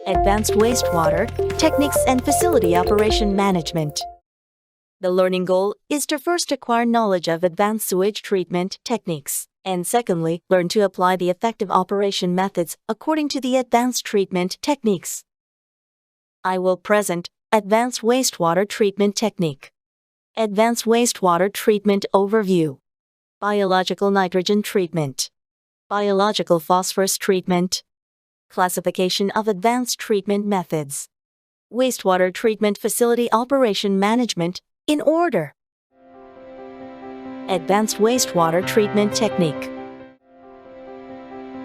Advanced Wastewater Techniques and Facility Operation Management. The learning goal is to first acquire knowledge of advanced sewage treatment techniques, and secondly, learn to apply the effective operation methods according to the advanced treatment techniques. I will present Advanced Wastewater Treatment Technique. Advanced Wastewater Treatment Overview. Biological nitrogen treatment. Biological phosphorus treatment. Classification of advanced treatment methods. Wastewater treatment facility operation management in order. Advanced wastewater treatment technique.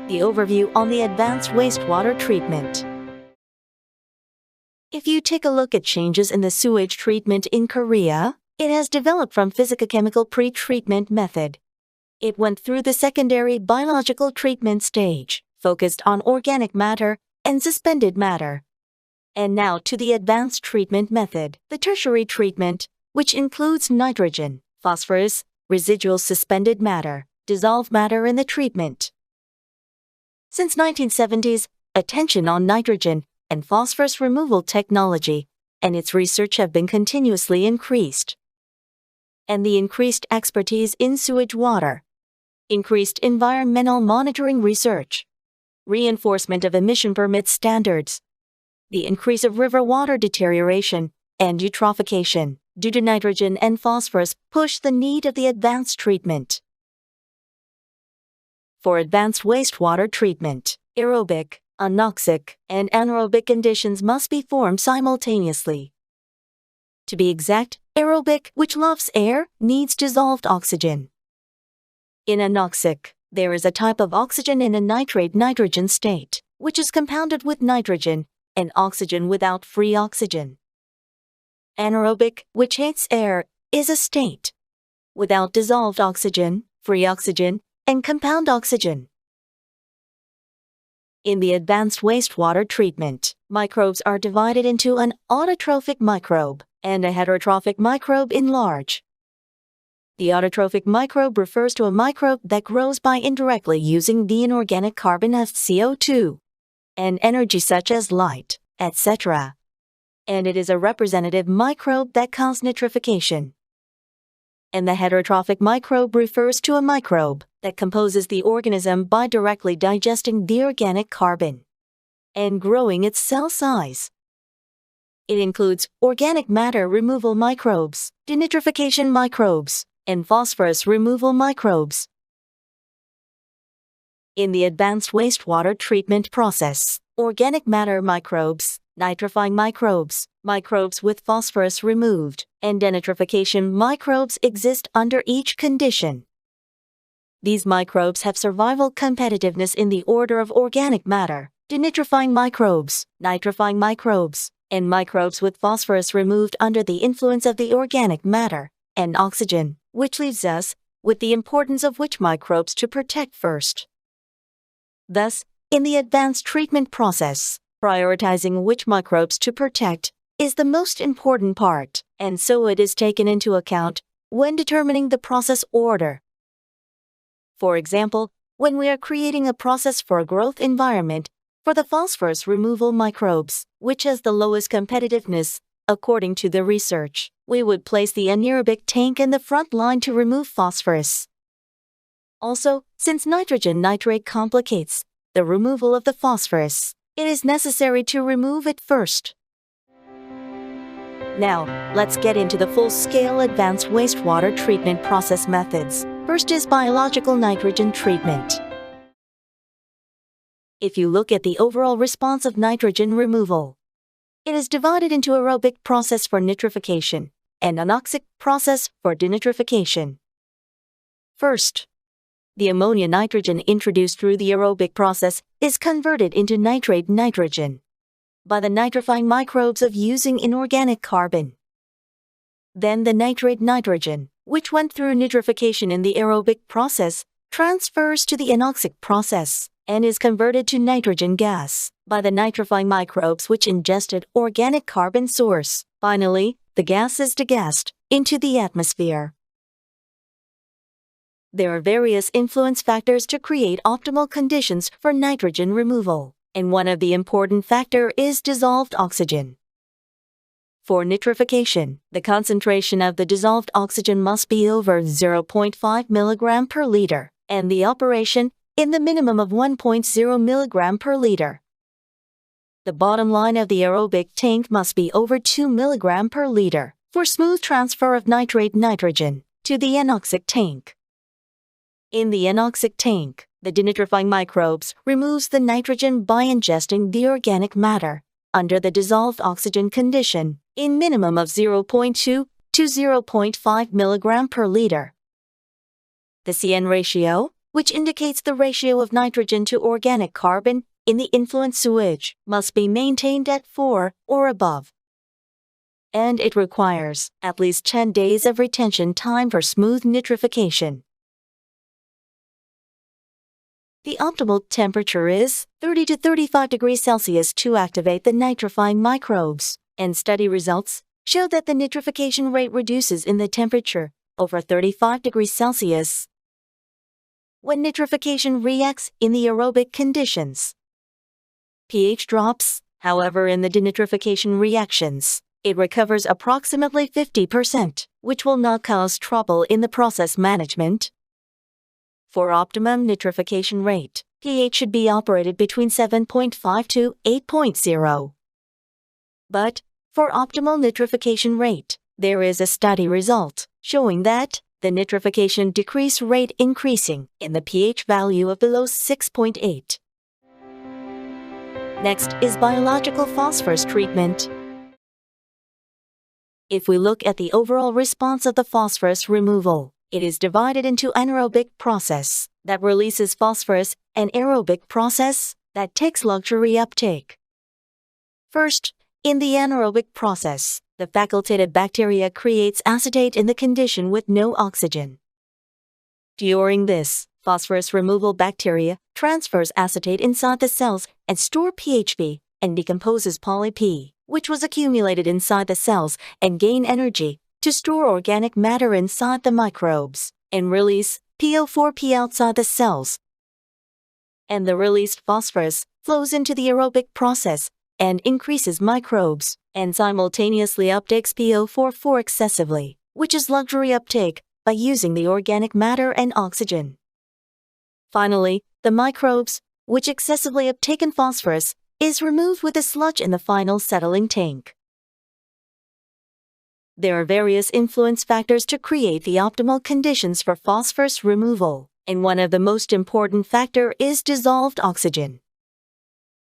The overview on the advanced wastewater treatment. If you take a look at changes in the sewage treatment in Korea, it has developed from physicochemical pre-treatment method. It went through the secondary biological treatment stage, focused on organic matter and suspended matter. And now to the advanced treatment method, the tertiary treatment, which includes nitrogen, phosphorus, residual suspended matter, dissolved matter in the treatment. Since 1970s, attention on nitrogen and phosphorus removal technology and its research have been continuously increased. And the increased expertise in sewage water, increased environmental monitoring research, reinforcement of emission permit standards, the increase of river water deterioration and eutrophication due to nitrogen and phosphorus push the need of the advanced treatment. For advanced wastewater treatment, aerobic, anoxic, and anaerobic conditions must be formed simultaneously. To be exact, aerobic, which loves air, needs dissolved oxygen. In anoxic, there is a type of oxygen in a nitrate nitrogen state, which is compounded with nitrogen and oxygen without free oxygen. Anaerobic, which hates air, is a state without dissolved oxygen, free oxygen, and compound oxygen. In the advanced wastewater treatment, microbes are divided into an autotrophic microbe and a heterotrophic microbe in large. The autotrophic microbe refers to a microbe that grows by indirectly using the inorganic carbon of CO2 and energy such as light, etc. And it is a representative microbe that causes nitrification. And the heterotrophic microbe refers to a microbe that composes the organism by directly digesting the organic carbon and growing its cell size. It includes organic matter removal microbes, denitrification microbes, and phosphorus removal microbes. In the advanced wastewater treatment process, organic matter microbes, nitrifying microbes, microbes with phosphorus removed, and denitrification microbes exist under each condition. These microbes have survival competitiveness in the order of organic matter, denitrifying microbes, nitrifying microbes, and microbes with phosphorus removed under the influence of the organic matter and oxygen, which leaves us with the importance of which microbes to protect first. Thus, in the advanced treatment process, prioritizing which microbes to protect is the most important part, and so it is taken into account when determining the process order. For example, when we are creating a process for a growth environment for the phosphorus removal microbes, which has the lowest competitiveness, according to the research, we would place the anaerobic tank in the front line to remove phosphorus. Also, since nitrogen nitrate complicates the removal of the phosphorus, it is necessary to remove it first. Now, let's get into the full-scale advanced wastewater treatment process methods. First is biological nitrogen treatment. If you look at the overall response of nitrogen removal, it is divided into aerobic process for nitrification and anoxic process for denitrification. First, the ammonia nitrogen introduced through the aerobic process is converted into nitrate nitrogen by the nitrifying microbes of using inorganic carbon. Then the nitrate nitrogen, which went through nitrification in the aerobic process, transfers to the anoxic process and is converted to nitrogen gas by the nitrifying microbes which ingested organic carbon source. Finally, the gas is degassed into the atmosphere. There are various influence factors to create optimal conditions for nitrogen removal. and one of the important factors is dissolved oxygen. For nitrification, the concentration of the dissolved oxygen must be over 0.5 mg per liter, and the operation in the minimum of 1.0 mg per liter. The bottom line of the aerobic tank must be over 2 mg per liter for smooth transfer of nitrate nitrogen to the anoxic tank. In the anoxic tank, the denitrifying microbes removes the nitrogen by ingesting the organic matter under the dissolved oxygen condition in minimum of 0.2 to 0.5 mg per liter. The CN ratio, which indicates the ratio of nitrogen to organic carbon in the influent sewage, must be maintained at 4 or above. And it requires at least 10 days of retention time for smooth nitrification. The optimal temperature is 30 to 35 degrees Celsius to activate the nitrifying microbes, and study results show that the nitrification rate reduces in the temperature over 35 degrees Celsius when nitrification reacts in the aerobic conditions. pH drops, however, in the denitrification reactions. It recovers approximately 50%, which will not cause trouble in the process management. For optimum nitrification rate, pH should be operated between 7.5 to 8.0. But for optimal nitrification rate, there is a study result showing that the nitrification decrease rate increasing in the pH value of below 6.8. Next is biological phosphorus treatment. If we look at the overall response of the phosphorus removal, it is divided into anaerobic process that releases phosphorus and aerobic process that takes luxury uptake. First, in the anaerobic process, the facultative bacteria creates acetate in the condition with no oxygen. During this, phosphorus removal bacteria transfers acetate inside the cells and store PHP and decomposes poly-P, which was accumulated inside the cells, and gain energy to store organic matter inside the microbes and release PO4P outside the cells. And the released phosphorus flows into the aerobic process and increases microbes and simultaneously uptakes PO4 excessively, which is luxury uptake by using the organic matter and oxygen. Finally, the microbes, which excessively uptaken phosphorus, is removed with a sludge in the final settling tank. There are various influence factors to create the optimal conditions for phosphorus removal, and one of the most important factors is dissolved oxygen.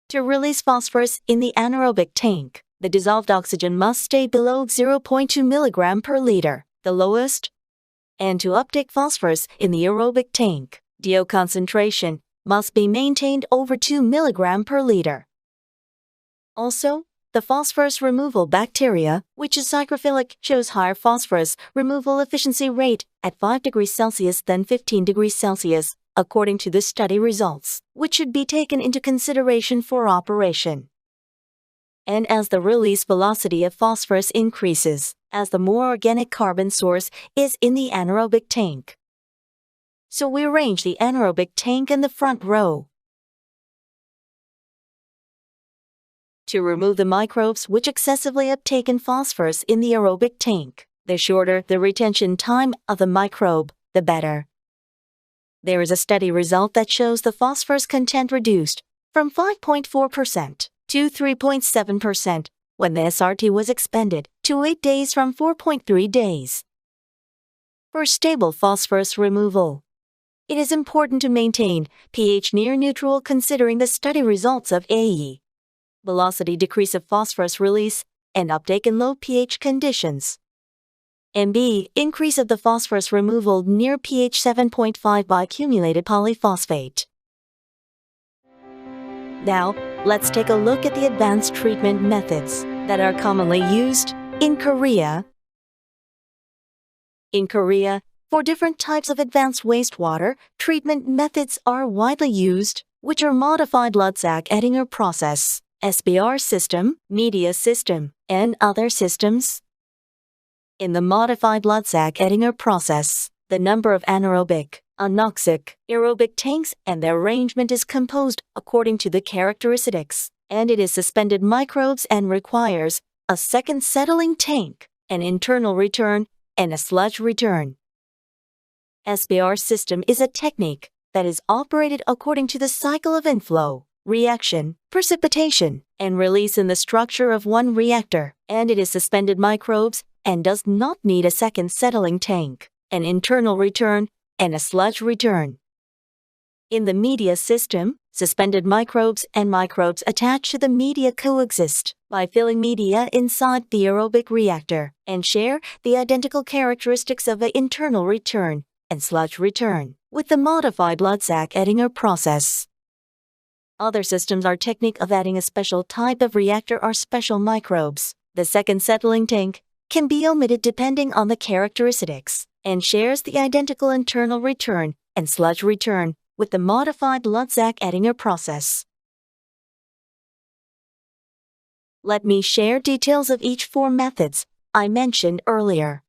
To release phosphorus in the anaerobic tank, the dissolved oxygen must stay below 0.2 mg per liter, the lowest, and to uptake phosphorus in the aerobic tank, DO concentration must be maintained over 2 mg per liter. Also, the phosphorus removal bacteria, which is psychrophilic, shows higher phosphorus removal efficiency rate at 5 degrees Celsius than 15 degrees Celsius, according to the study results, which should be taken into consideration for operation. And as the release velocity of phosphorus increases, as the more organic carbon source is in the anaerobic tank. So we arrange the anaerobic tank in the front row. To remove the microbes which excessively uptaken phosphorus in the aerobic tank, the shorter the retention time of the microbe, the better. There is a study result that shows the phosphorus content reduced from 5.4% to 3.7% when the SRT was expended to 8 days from 4.3 days. For stable phosphorus removal, it is important to maintain pH near neutral considering the study results of AE, velocity decrease of phosphorus release, and uptake in low pH conditions. And B, increase of the phosphorus removal near pH 7.5 by accumulated polyphosphate. Now, let's take a look at the advanced treatment methods that are commonly used in Korea. In Korea, for different types of advanced wastewater, treatment methods are widely used, which are modified Lutzak-Ettinger process, SBR system, media system, and other systems. In the modified Lutzak-Ettinger process, the number of anaerobic anoxic, aerobic tanks, and their arrangement is composed according to the characteristics, and it is suspended microbes and requires a second settling tank, an internal return, and a sludge return. SBR system is a technique that is operated according to the cycle of inflow, reaction, precipitation, and release in the structure of one reactor, and it is suspended microbes and does not need a second settling tank, an internal return, and a sludge return. In the media system, suspended microbes and microbes attached to the media coexist by filling media inside the aerobic reactor and share the identical characteristics of the internal return and sludge return with the modified Lutzak-Ettinger process. Other systems are technique of adding a special type of reactor or special microbes. The second settling tank can be omitted depending on the characteristics and shares the identical internal return and sludge return with the modified Lutzak-Ettinger process. Let me share details of each four methods I mentioned earlier.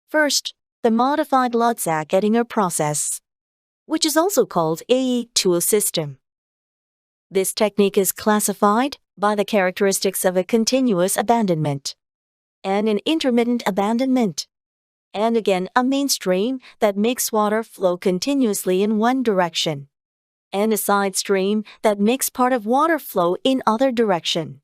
First, the modified Lutzak-Ettinger process, which is also called AE2 system. This technique is classified by the characteristics of a continuous abandonment and an intermittent abandonment, and again a mainstream that makes water flow continuously in one direction, and a side stream that makes part of water flow in other direction.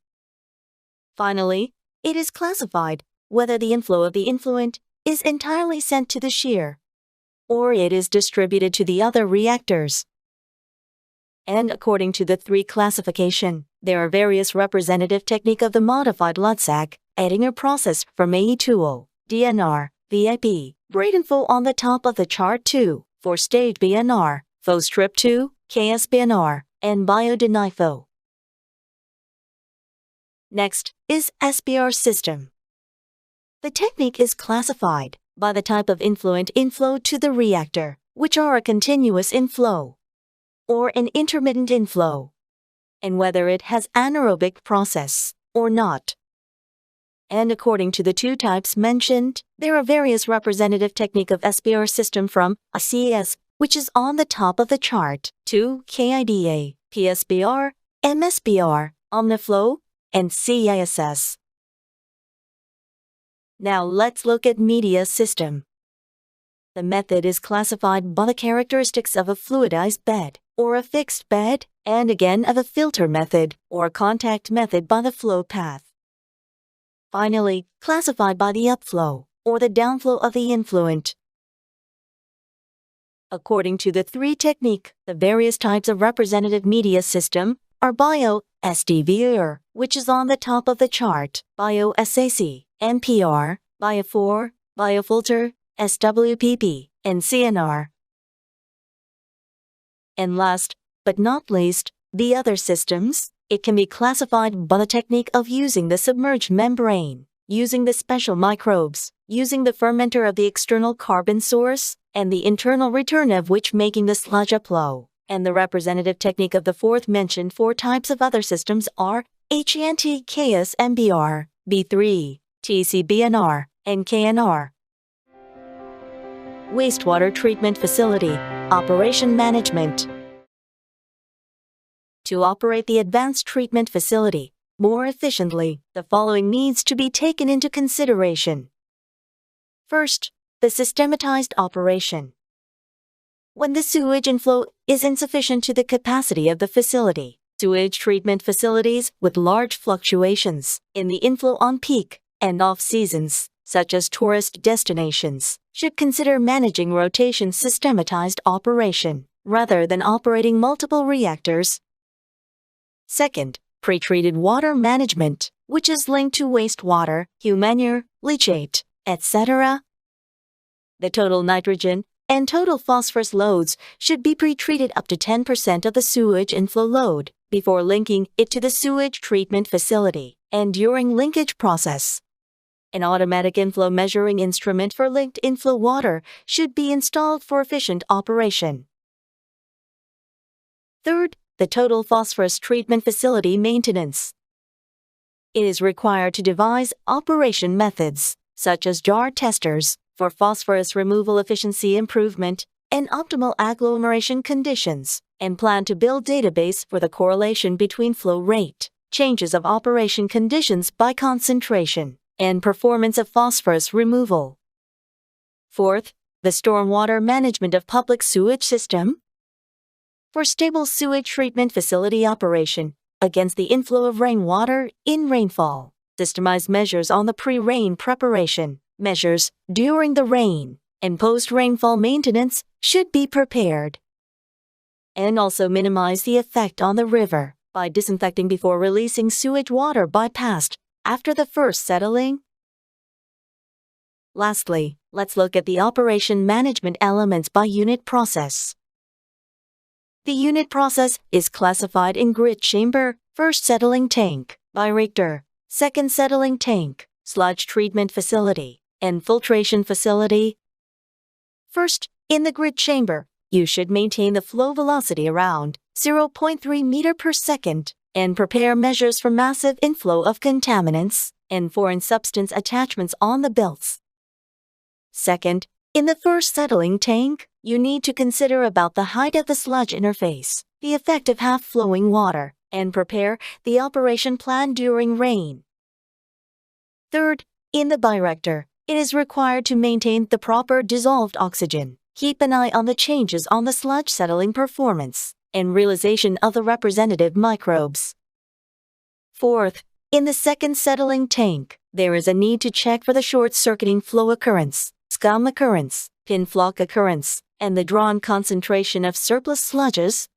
Finally, it is classified whether the inflow of the influent is entirely sent to the shear, or it is distributed to the other reactors. And according to the three classification, there are various representative technique of the modified Lutzak-Ettinger process from AE2O, DNR, VIP, Bradenfo on the top of the chart 2, for stage BNR, FOSTRIP 2, KSBNR, and BioDenifo. Next is SBR system. The technique is classified by the type of influent inflow to the reactor, which are a continuous inflow or an intermittent inflow, and whether it has anaerobic process or not. And according to the two types mentioned, there are various representative technique of SBR system from ACS, which is on the top of the chart, to KIDA, PSBR, MSBR, Omniflow, and CISS. Now let's look at media system. The method is classified by the characteristics of a fluidized bed or a fixed bed, and again of a filter method or a contact method by the flow path. Finally, classified by the upflow or the downflow of the influent. According to the three technique, the various types of representative media system are Bio-SDVR, which is on the top of the chart, Bio-SAC, NPR, Bio4, Biofilter, SWPP, and CNR. And last, but not least, the other systems. It can be classified by the technique of using the submerged membrane, using the special microbes, using the fermenter of the external carbon source, and the internal return of which making the sludge upflow. And the representative technique of the fourth mentioned four types of other systems are HENT KSMBR, B3, TCBNR, and KNR. Wastewater treatment facility, operation management. To operate the advanced treatment facility more efficiently, the following needs to be taken into consideration. First, the systematized operation. When the sewage inflow is insufficient to the capacity of the facility, sewage treatment facilities with large fluctuations in the inflow on peak and off seasons, such as tourist destinations, should consider managing rotation systematized operation rather than operating multiple reactors. Second, pretreated water management, which is linked to wastewater, manure, leachate, etc. The total nitrogen and total phosphorus loads should be pretreated up to 10% of the sewage inflow load before linking it to the sewage treatment facility and during linkage process. An automatic inflow measuring instrument for linked inflow water should be installed for efficient operation. Third, the total phosphorus treatment facility maintenance. It is required to devise operation methods, such as jar testers, for phosphorus removal efficiency improvement and optimal agglomeration conditions, and plan to build database for the correlation between flow rate, changes of operation conditions by concentration, and performance of phosphorus removal. Fourth, the stormwater management of public sewage system. For stable sewage treatment facility operation against the inflow of rainwater in rainfall, systemized measures on the pre-rain preparation, measures during the rain, and post-rainfall maintenance should be prepared. And also minimize the effect on the river by disinfecting before releasing sewage water bypassed after the first settling. Lastly, let's look at the operation management elements by unit process. The unit process is classified in grid chamber, first settling tank, bioreactor, second settling tank, sludge treatment facility, and filtration facility. First, in the grid chamber, you should maintain the flow velocity around 0.3 meter per second and prepare measures for massive inflow of contaminants and foreign substance attachments on the belts. Second, in the first settling tank, you need to consider about the height of the sludge interface, the effect of half-flowing water, and prepare the operation plan during rain. Third, in the bioreactor, it is required to maintain the proper dissolved oxygen. Keep an eye on the changes on the sludge settling performance and realization of the representative microbes. Fourth, in the second settling tank, there is a need to check for the short-circuiting flow occurrence, scum occurrence, pin flock occurrence, and the drawn concentration of surplus sludges.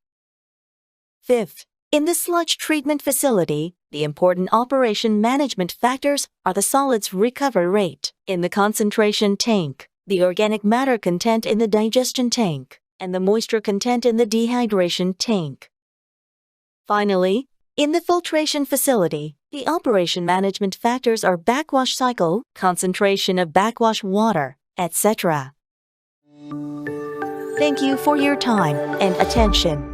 Fifth, in the sludge treatment facility, the important operation management factors are the solids recovery rate in the concentration tank, the organic matter content in the digestion tank, and the moisture content in the dehydration tank. Finally, in the filtration facility, the operation management factors are backwash cycle, concentration of backwash water, etc. Thank you for your time and attention.